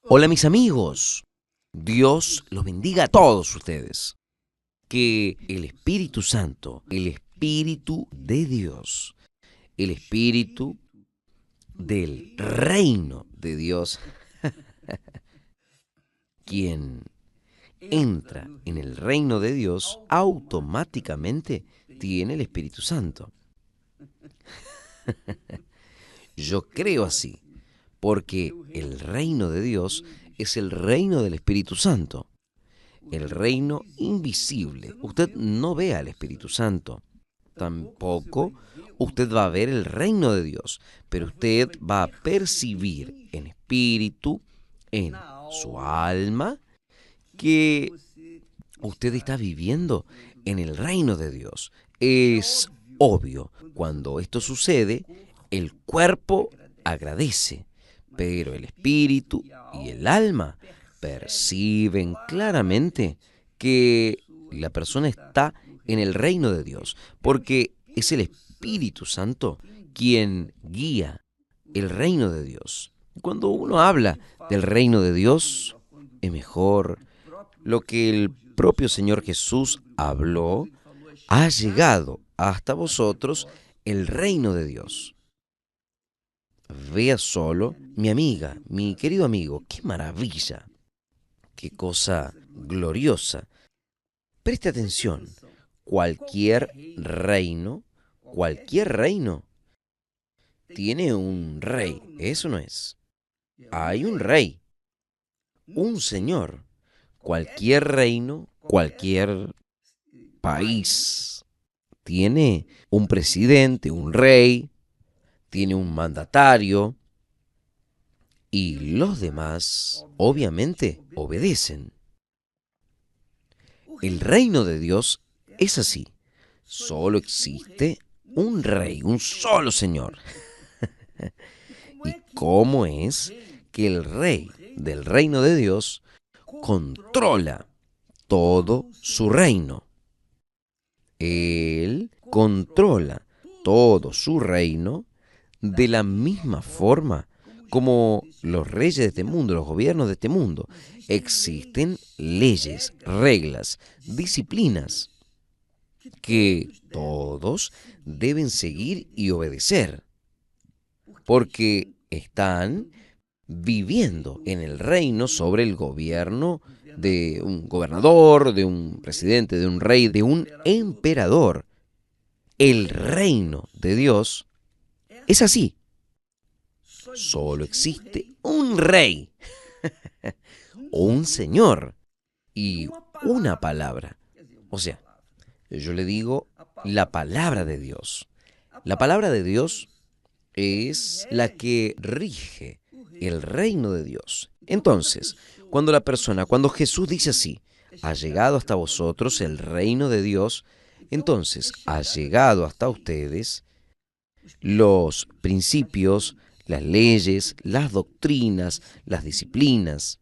Hola mis amigos, Dios los bendiga a todos ustedes. Que el Espíritu Santo, el Espíritu de Dios, el Espíritu del reino de Dios, quien entra en el reino de Dios, automáticamente tiene el Espíritu Santo. Yo creo así, porque el reino de Dios es el reino del Espíritu Santo. El reino invisible. Usted no ve al Espíritu Santo. Tampoco usted va a ver el reino de Dios, pero usted va a percibir en espíritu, en su alma, que usted está viviendo en el reino de Dios. Es obvio, cuando esto sucede, el cuerpo agradece, pero el espíritu y el alma perciben claramente que la persona está en el reino de Dios, porque es el Espíritu Santo quien guía el reino de Dios. Cuando uno habla del reino de Dios, es mejor lo que el propio Señor Jesús habló, ha llegado hasta vosotros el reino de Dios. Vea solo, mi amiga, mi querido amigo, qué maravilla, qué cosa gloriosa. Preste atención, cualquier reino tiene un rey, eso no es. Hay un rey, un señor. Cualquier reino, cualquier país tiene un presidente, un rey, tiene un mandatario y los demás obviamente obedecen. El reino de Dios es así. Solo existe un rey, un solo señor. ¿Y cómo es que el rey del reino de Dios controla todo su reino? Él controla todo su reino de la misma forma como los reyes de este mundo, los gobiernos de este mundo. Existen leyes, reglas, disciplinas que todos deben seguir y obedecer, porque están viviendo en el reino sobre el gobierno de un gobernador, de un presidente, de un rey, de un emperador. El reino de Dios es así. Solo existe un rey o un señor y una palabra. O sea, yo le digo la palabra de Dios. La palabra de Dios es la que rige el reino de Dios. Entonces, cuando Jesús dice así, ha llegado hasta vosotros el reino de Dios, entonces ha llegado hasta ustedes los principios, las leyes, las doctrinas, las disciplinas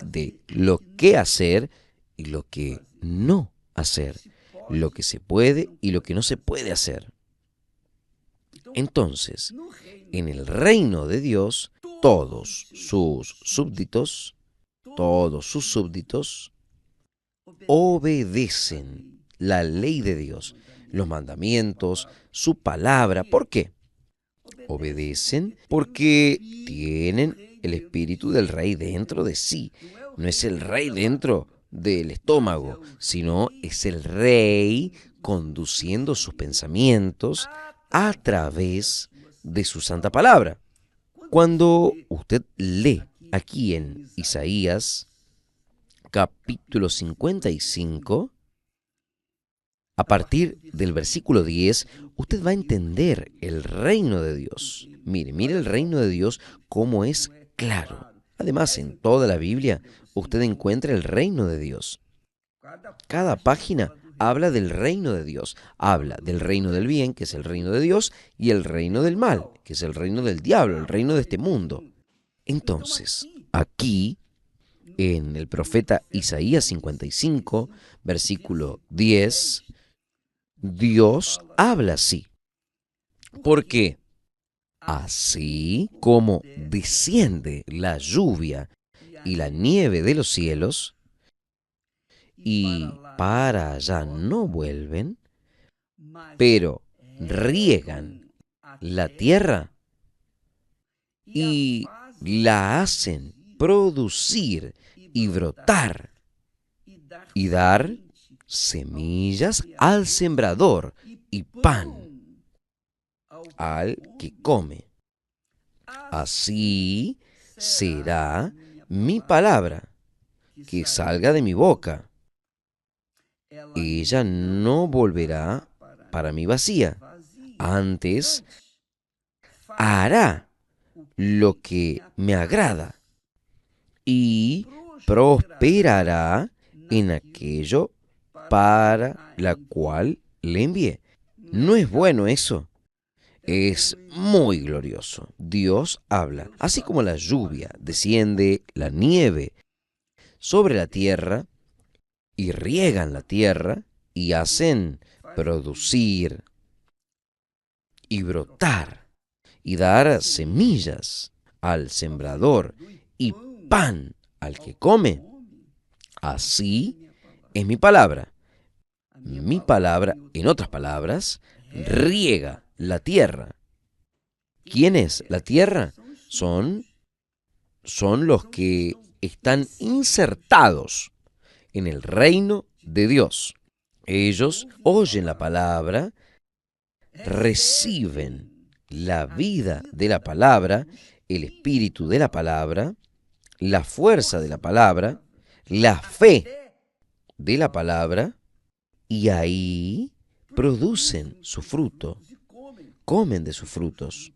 de lo que hacer y lo que no hacer, lo que se puede y lo que no se puede hacer. Entonces, en el reino de Dios, todos sus súbditos, obedecen la ley de Dios, los mandamientos, su palabra. ¿Por qué? Obedecen porque tienen el espíritu del rey dentro de sí. No es el rey dentro del estómago, sino es el rey conduciendo sus pensamientos a través de su santa palabra. Cuando usted lee aquí en Isaías capítulo 55, a partir del versículo 10, usted va a entender el reino de Dios. Mire el reino de Dios cómo es claro. Además, en toda la Biblia usted encuentra el reino de Dios. Cada página habla del reino de Dios. Habla del reino del bien, que es el reino de Dios, y el reino del mal, que es el reino del diablo, el reino de este mundo. Entonces, aquí, en el profeta Isaías 55, versículo 10, Dios habla así, porque así como desciende la lluvia y la nieve de los cielos, y para allá no vuelven, pero riegan la tierra y la hacen producir y brotar y dar semillas al sembrador y pan al que come. Así será mi palabra que salga de mi boca. Ella no volverá para mí vacía. Antes hará lo que me agrada y prosperará en aquello para la cual le envié. ¿No es bueno eso? Es muy glorioso. Dios habla, así como la lluvia desciende, la nieve sobre la tierra y riegan la tierra y hacen producir y brotar y dar semillas al sembrador y pan al que come. Así es mi palabra. Mi palabra, en otras palabras, riega la tierra. ¿Quién es la tierra? Son los que están insertados en el reino de Dios. Ellos oyen la palabra, reciben la vida de la palabra, el espíritu de la palabra, la fuerza de la palabra, la fe de la palabra, y ahí producen su fruto, comen de sus frutos.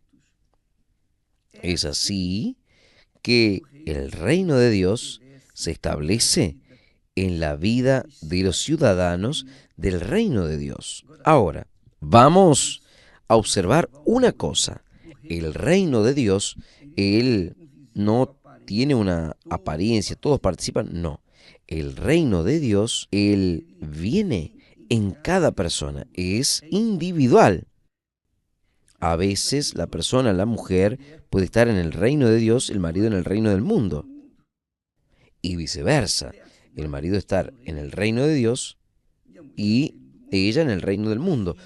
Es así que el reino de Dios se establece en la vida de los ciudadanos del reino de Dios. Ahora, vamos a observar una cosa. El reino de Dios, Él no tiene una apariencia, todos participan, no. El reino de Dios, Él viene en cada persona, es individual. A veces la persona, la mujer, puede estar en el reino de Dios, el marido en el reino del mundo. Y viceversa, el marido estar en el reino de Dios y ella en el reino del mundo.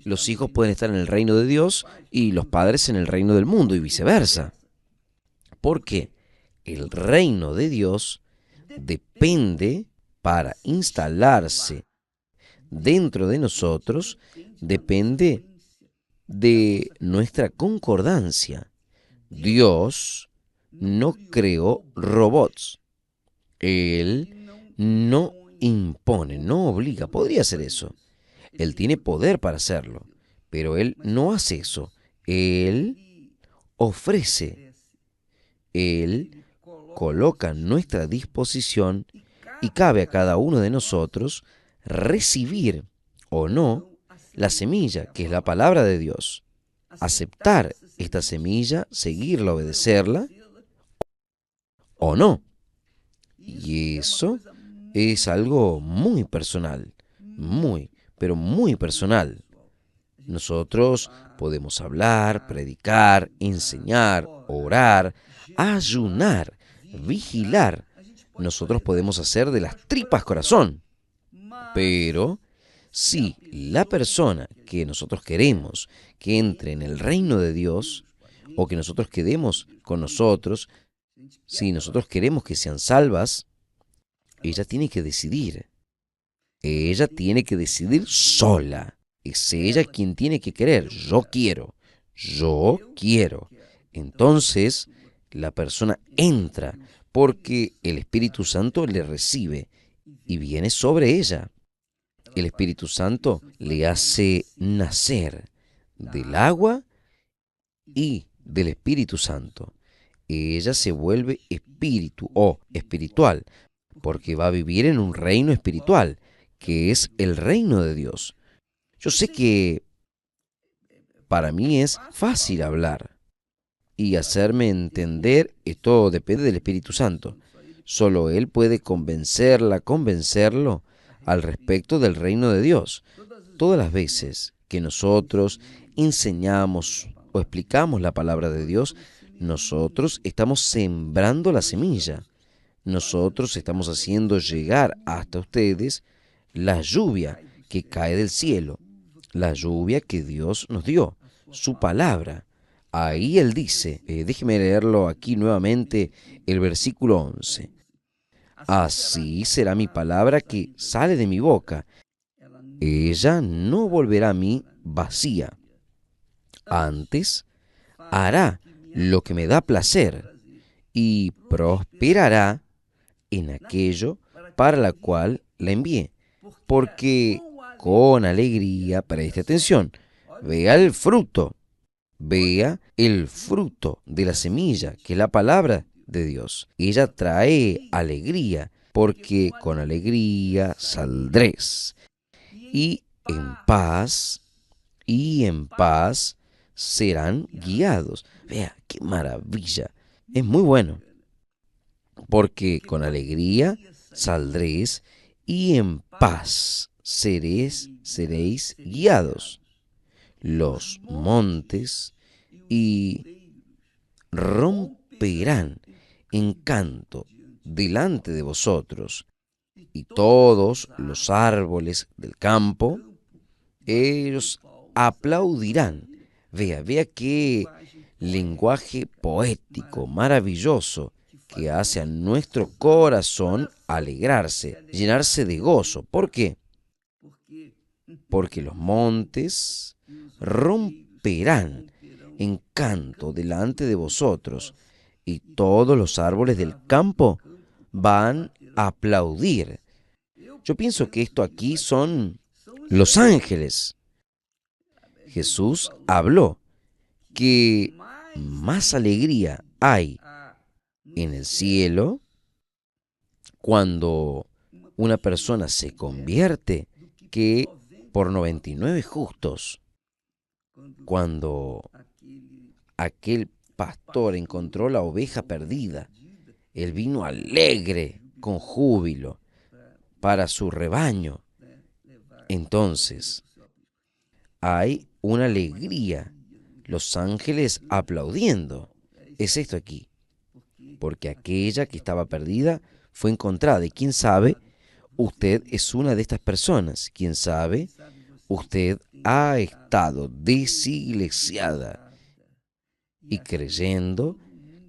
Los hijos pueden estar en el reino de Dios y los padres en el reino del mundo y viceversa. Porque el reino de Dios depende para instalarse dentro de nosotros, depende de nuestra concordancia. Dios no creó robots. Él no impone, no obliga. Podría hacer eso. Él tiene poder para hacerlo, pero Él no hace eso. Él ofrece. Él coloca a nuestra disposición y cabe a cada uno de nosotros recibir o no la semilla, que es la palabra de Dios. Aceptar esta semilla, seguirla, obedecerla o no. Y eso es algo muy personal, muy, pero muy personal. Nosotros podemos hablar, predicar, enseñar, orar, ayunar, vigilar. Nosotros podemos hacer de las tripas corazón. Pero si la persona que nosotros queremos que entre en el reino de Dios, o que nosotros quedemos con nosotros, si nosotros queremos que sean salvas, ella tiene que decidir. Ella tiene que decidir sola. Es ella quien tiene que querer. Yo quiero. Yo quiero. Entonces, la persona entra porque el Espíritu Santo le recibe y viene sobre ella. El Espíritu Santo le hace nacer del agua y del Espíritu Santo. Ella se vuelve espíritu o espiritual, porque va a vivir en un reino espiritual, que es el reino de Dios. Yo sé que para mí es fácil hablar y hacerme entender, esto depende del Espíritu Santo. Solo Él puede convencerlo al respecto del reino de Dios. Todas las veces que nosotros enseñamos o explicamos la palabra de Dios, nosotros estamos sembrando la semilla. nosotros estamos haciendo llegar hasta ustedes la lluvia que cae del cielo, la lluvia que Dios nos dio, su palabra. Ahí Él dice, déjeme leerlo aquí nuevamente, el versículo 11. Así será mi palabra que sale de mi boca. Ella no volverá a mí vacía. Antes hará lo que me da placer y prosperará en aquello para la cual la envié. Porque con alegría, preste atención, vea el fruto de la semilla, que es la palabra de Dios. Ella trae alegría, porque con alegría saldréis. Y en paz, y en paz serán guiados. Vea, qué maravilla. Es muy bueno, porque con alegría saldréis y en paz seréis guiados. Los montes y romperán en canto delante de vosotros, y todos los árboles del campo, ellos aplaudirán. Vea qué lenguaje poético, maravilloso, que hace a nuestro corazón alegrarse, llenarse de gozo. ¿Por qué? Porque los montes romperán en canto delante de vosotros, y todos los árboles del campo van a aplaudir. Yo pienso que esto aquí son los ángeles. Jesús habló que más alegría hay en el cielo cuando una persona se convierte que por 99 justos. Cuando aquel pastor encontró la oveja perdida, él vino alegre, con júbilo, para su rebaño. Entonces, hay una alegría, los ángeles aplaudiendo. Es esto aquí, porque aquella que estaba perdida fue encontrada. Y quién sabe, usted es una de estas personas. Quién sabe, usted ha estado desiglesiada y creyendo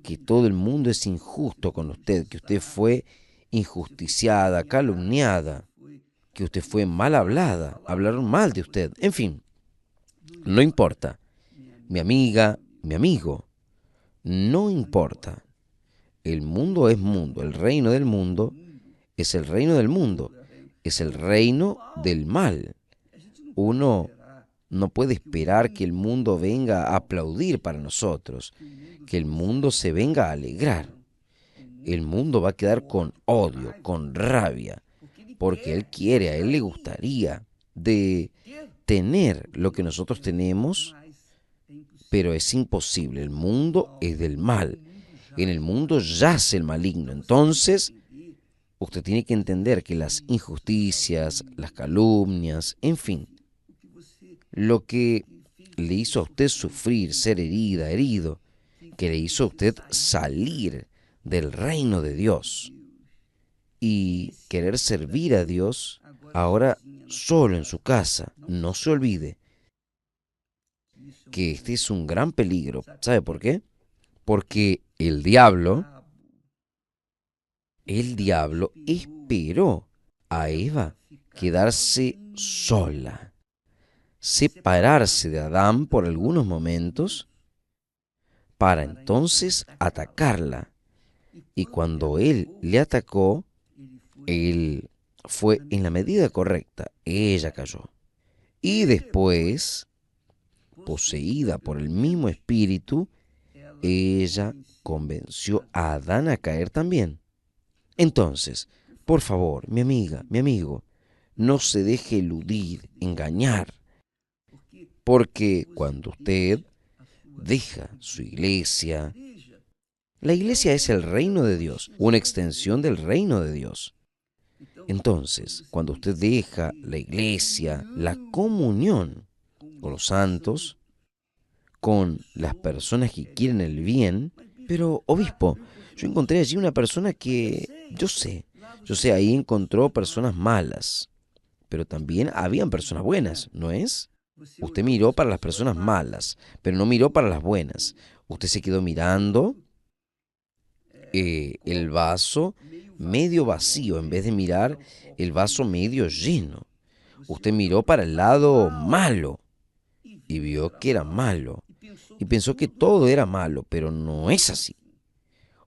que todo el mundo es injusto con usted, que usted fue injusticiada, calumniada, que usted fue mal hablada, hablaron mal de usted, en fin, no importa. Mi amiga, mi amigo, no importa. El mundo es mundo, el reino del mundo es el reino del mundo, es el reino del mal. Uno no puede esperar que el mundo venga a aplaudir para nosotros, que el mundo se venga a alegrar. El mundo va a quedar con odio, con rabia, porque él quiere, a él le gustaría de tener lo que nosotros tenemos, pero es imposible. El mundo es del mal. En el mundo yace el maligno. Entonces, usted tiene que entender que las injusticias, las calumnias, en fin, lo que le hizo a usted sufrir, ser herida, herido, que le hizo a usted salir del reino de Dios y querer servir a Dios, ahora solo en su casa. No se olvide que este es un gran peligro. ¿Sabe por qué? Porque el diablo esperó a Eva quedarse sola, separarse de Adán por algunos momentos para entonces atacarla. Y cuando él le atacó, él fue en la medida correcta, ella cayó. Y después, poseída por el mismo espíritu, ella convenció a Adán a caer también. Entonces, por favor, mi amiga, mi amigo, no se deje eludir, engañar, porque cuando usted deja su iglesia, la iglesia es el reino de Dios, una extensión del reino de Dios. Entonces, cuando usted deja la iglesia, la comunión con los santos, con las personas que quieren el bien, pero obispo, yo encontré allí una persona que, yo sé, ahí encontró personas malas, pero también habían personas buenas, ¿no es? Usted miró para las personas malas, pero no miró para las buenas. Usted se quedó mirando el vaso medio vacío en vez de mirar el vaso medio lleno. Usted miró para el lado malo y vio que era malo y pensó que todo era malo, pero no es así.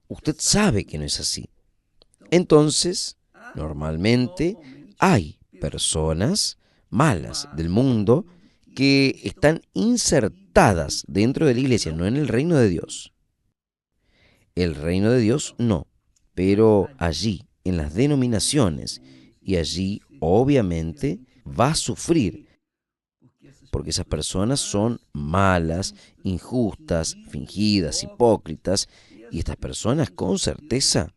Usted sabe que no es así. Entonces, normalmente hay personas malas del mundo que están insertadas dentro de la iglesia, no en el reino de Dios. El reino de Dios no, pero allí, en las denominaciones, y allí obviamente va a sufrir, porque esas personas son malas, injustas, fingidas, hipócritas, y estas personas con certeza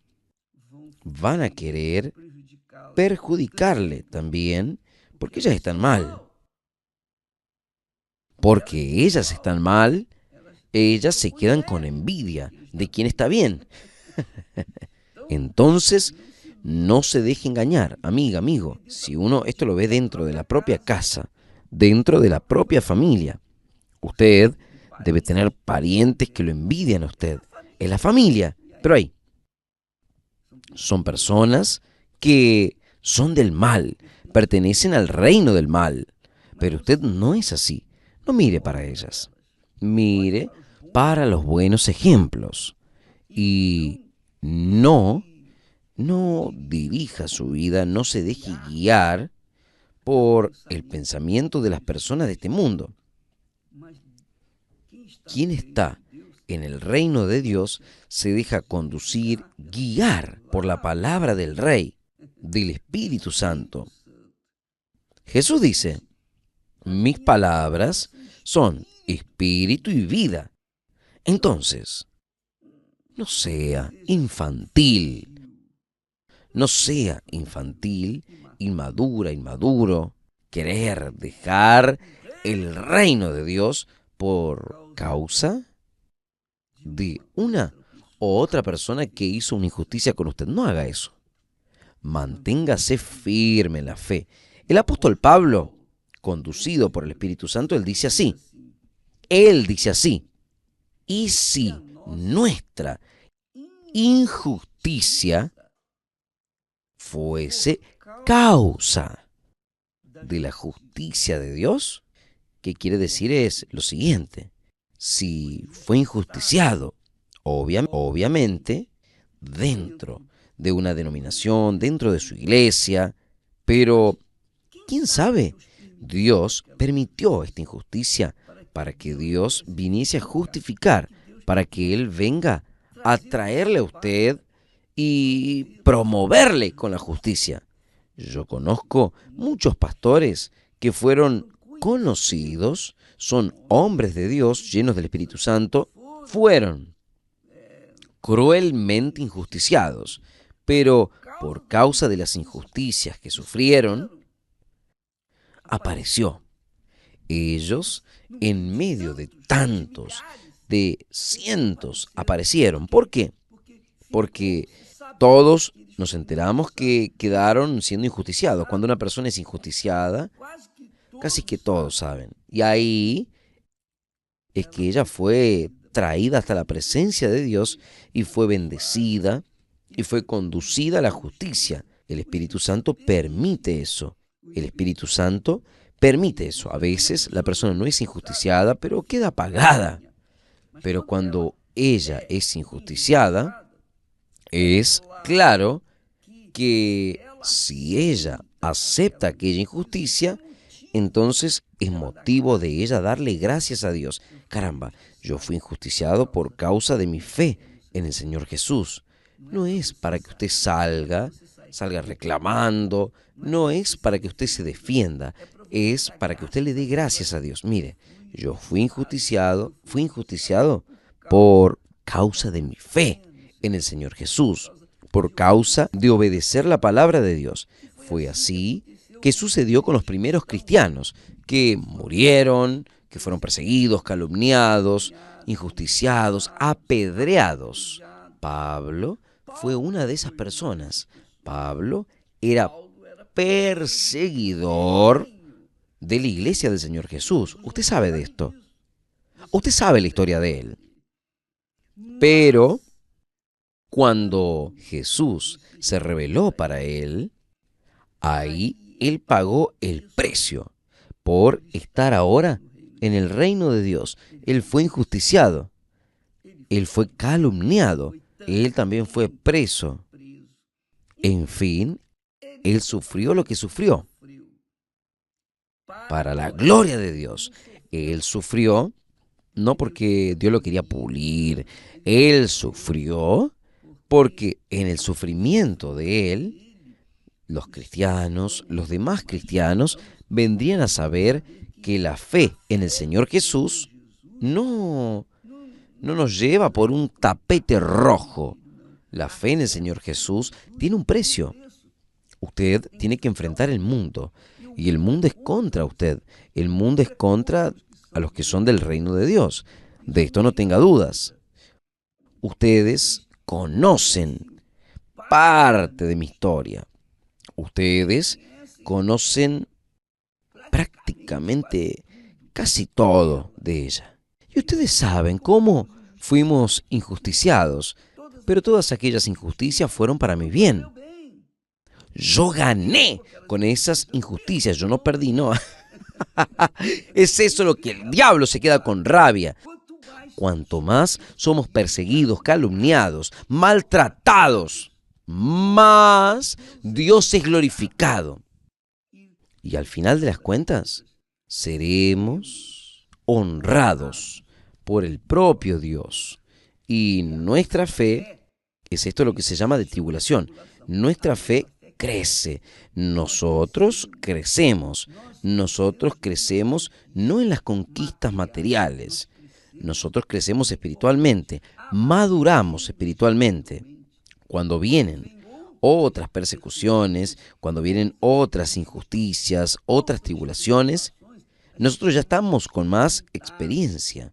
van a querer perjudicarle también, porque ellas están mal. Porque ellas están mal, ellas se quedan con envidia de quien está bien. Entonces, no se deje engañar, amiga, amigo. Si uno esto lo ve dentro de la propia casa, dentro de la propia familia, usted debe tener parientes que lo envidian a usted. Es la familia, pero ahí son personas que son del mal, pertenecen al reino del mal. Pero usted no es así. No mire para ellas. Mire para los buenos ejemplos. Y no dirija su vida, no se deje guiar por el pensamiento de las personas de este mundo. Quien está en el reino de Dios se deja conducir, guiar por la palabra del Rey, del Espíritu Santo. Jesús dice, mis palabras son espíritu y vida. Entonces, no sea infantil, no sea infantil, inmadura, inmaduro, querer dejar el reino de Dios por causa de una o otra persona que hizo una injusticia con usted. No haga eso. Manténgase firme en la fe. El apóstol Pablo, conducido por el Espíritu Santo, él dice así, y si nuestra injusticia fuese causa de la justicia de Dios, ¿qué quiere decir? Es lo siguiente, si fue injusticiado, obviamente, dentro de una denominación, dentro de su iglesia, pero ¿quién sabe? Dios permitió esta injusticia para que Dios viniese a justificar, para que Él venga a traerle a usted y promoverle con la justicia. Yo conozco muchos pastores que fueron conocidos, son hombres de Dios llenos del Espíritu Santo, fueron cruelmente injusticiados, pero por causa de las injusticias que sufrieron, apareció. Ellos, en medio de tantos, de cientos, aparecieron. ¿Por qué? Porque todos nos enteramos que quedaron siendo injusticiados. Cuando una persona es injusticiada, casi que todos saben. Y ahí es que ella fue traída hasta la presencia de Dios y fue bendecida y fue conducida a la justicia. El Espíritu Santo permite eso. El Espíritu Santo permite eso. A veces la persona no es injusticiada, pero queda pagada. Pero cuando ella es injusticiada, es claro que si ella acepta aquella injusticia, entonces es motivo de ella darle gracias a Dios. Caramba, yo fui injusticiado por causa de mi fe en el Señor Jesús. No es para que usted salga reclamando, no es para que usted se defienda, es para que usted le dé gracias a Dios. Mire, yo fui injusticiado por causa de mi fe en el Señor Jesús, por causa de obedecer la palabra de Dios. Fue así que sucedió con los primeros cristianos, que murieron, que fueron perseguidos, calumniados, injusticiados, apedreados, Pablo fue una de esas personas. Pablo era perseguidor de la iglesia del Señor Jesús. Usted sabe de esto. Usted sabe la historia de él. Pero cuando Jesús se reveló para él, ahí él pagó el precio por estar ahora en el reino de Dios. Él fue injusticiado, él fue calumniado, él también fue preso. En fin, él sufrió lo que sufrió para la gloria de Dios. Él sufrió no porque Dios lo quería pulir, él sufrió porque en el sufrimiento de él, los cristianos, los demás cristianos, vendrían a saber que la fe en el Señor Jesús no nos lleva por un tapete rojo. La fe en el Señor Jesús tiene un precio. Usted tiene que enfrentar el mundo, y el mundo es contra usted. El mundo es contra a los que son del reino de Dios. De esto no tenga dudas. Ustedes conocen parte de mi historia. Ustedes conocen prácticamente casi todo de ella. Y ustedes saben cómo fuimos injusticiados, pero todas aquellas injusticias fueron para mi bien. Yo gané con esas injusticias, yo no perdí, no. Es eso lo que el diablo se queda con rabia. Cuanto más somos perseguidos, calumniados, maltratados, más Dios es glorificado. Y al final de las cuentas, seremos honrados por el propio Dios. Y nuestra fe, es esto lo que se llama de tribulación, nuestra fe crece. Nosotros crecemos no en las conquistas materiales. Nosotros crecemos espiritualmente, maduramos espiritualmente. Cuando vienen otras persecuciones, cuando vienen otras injusticias, otras tribulaciones, nosotros ya estamos con más experiencia.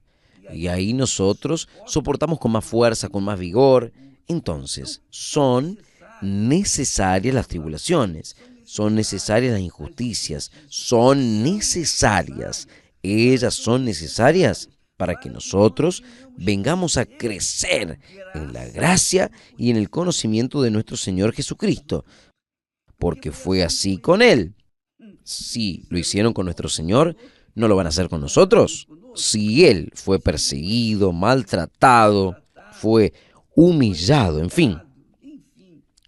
Y ahí nosotros soportamos con más fuerza, con más vigor. Entonces, son necesarias las tribulaciones, son necesarias las injusticias, son necesarias. Ellas son necesarias para que nosotros vengamos a crecer en la gracia y en el conocimiento de nuestro Señor Jesucristo, porque fue así con Él. Si lo hicieron con nuestro Señor, ¿no lo van a hacer con nosotros? Si Él fue perseguido, maltratado, fue humillado, en fin,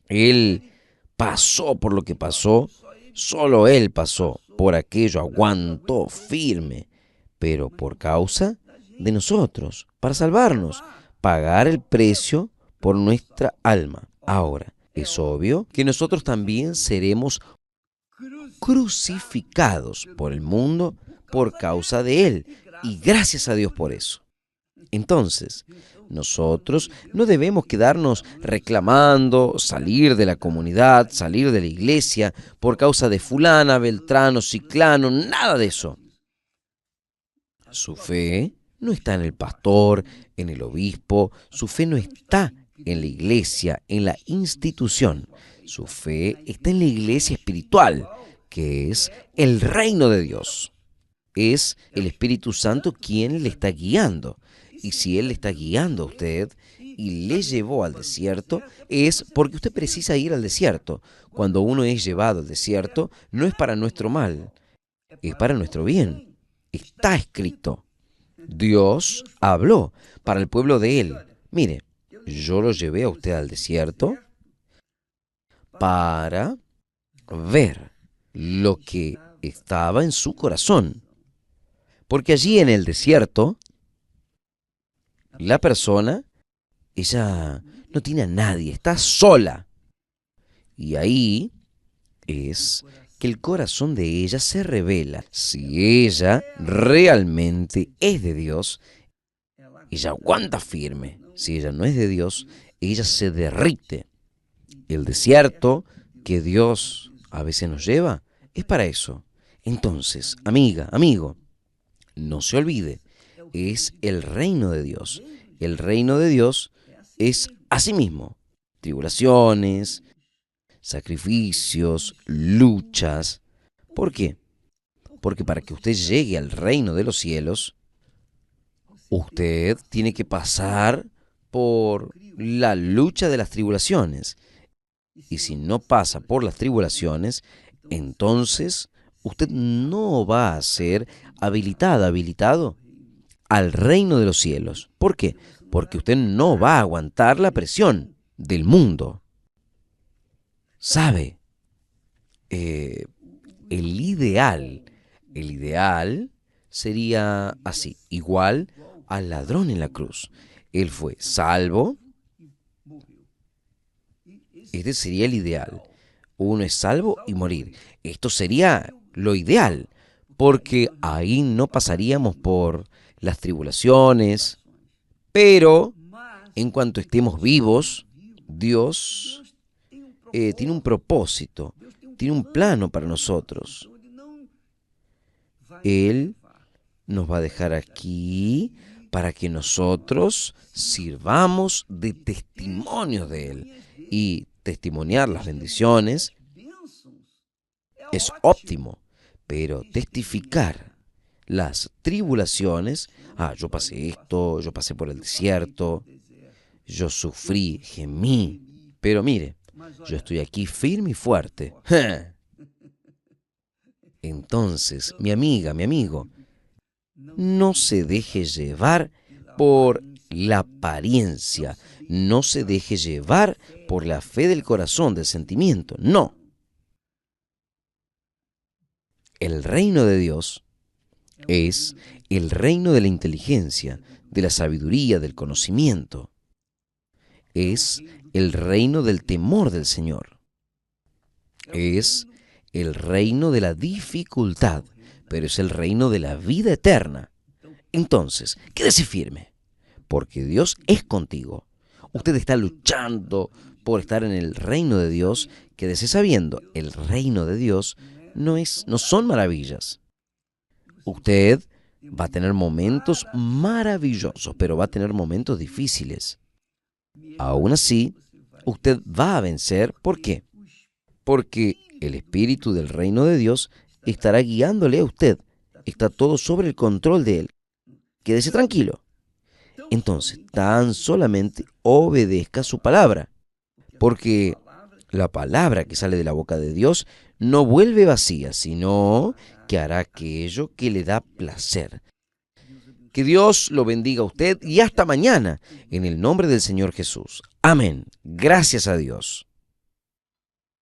Él pasó por lo que pasó, solo Él pasó por aquello, aguantó firme, pero por causa de nosotros, para salvarnos, pagar el precio por nuestra alma. Ahora, es obvio que nosotros también seremos crucificados por el mundo por causa de Él, y gracias a Dios por eso. Entonces, nosotros no debemos quedarnos reclamando salir de la comunidad, salir de la iglesia por causa de fulana, beltrano, ciclano, nada de eso. Su fe no está en el pastor, en el obispo, su fe no está en la iglesia, en la institución. Su fe está en la iglesia espiritual, que es el reino de Dios. Es el Espíritu Santo quien le está guiando. Y si Él le está guiando a usted y le llevó al desierto, es porque usted precisa ir al desierto. Cuando uno es llevado al desierto, no es para nuestro mal, es para nuestro bien. Está escrito. Dios habló para el pueblo de Él. Mire, yo lo llevé a usted al desierto para ver lo que estaba en su corazón. Porque allí en el desierto, la persona, ella no tiene a nadie, está sola. Y ahí es que el corazón de ella se revela. Si ella realmente es de Dios, ella aguanta firme. Si ella no es de Dios, ella se derrite. El desierto que Dios a veces nos lleva es para eso. Entonces, amiga, amigo, no se olvide, es el reino de Dios. El reino de Dios es así mismo. Tribulaciones, sacrificios, luchas. ¿Por qué? Porque para que usted llegue al reino de los cielos, usted tiene que pasar por la lucha de las tribulaciones. Y si no pasa por las tribulaciones, entonces usted no va a ser habilitado al reino de los cielos. ¿Por qué? Porque usted no va a aguantar la presión del mundo. ¿Sabe? Eh, el ideal, el ideal sería así, igual al ladrón en la cruz. Él fue salvo, este sería el ideal. Uno es salvo y morir. Esto sería lo ideal, porque ahí no pasaríamos por las tribulaciones, pero en cuanto estemos vivos, Dios tiene un propósito, tiene un plano para nosotros. Él nos va a dejar aquí para que nosotros sirvamos de testimonio de Él. Y testimoniar las bendiciones es óptimo, pero testificar las tribulaciones, yo pasé esto, yo pasé por el desierto, yo sufrí, gemí, pero mire, yo estoy aquí firme y fuerte. Entonces, mi amiga, mi amigo, no se deje llevar por la apariencia, no se deje llevar por la fe del corazón, del sentimiento, no. El reino de Dios es el reino de la inteligencia, de la sabiduría, del conocimiento. Es el reino del temor del Señor. Es el reino de la dificultad, pero es el reino de la vida eterna. Entonces, quédese firme, porque Dios es contigo. Usted está luchando por estar en el reino de Dios, quédese sabiendo, el reino de Dios no son maravillas. Usted va a tener momentos maravillosos, pero va a tener momentos difíciles. Aún así, usted va a vencer. ¿Por qué? Porque el Espíritu del reino de Dios estará guiándole a usted. Está todo sobre el control de Él. Quédese tranquilo. Entonces, tan solamente obedezca su palabra, porque la palabra que sale de la boca de Dios no vuelve vacía, sino que hará aquello que le da placer. Que Dios lo bendiga a usted y hasta mañana, en el nombre del Señor Jesús. Amén. Gracias a Dios.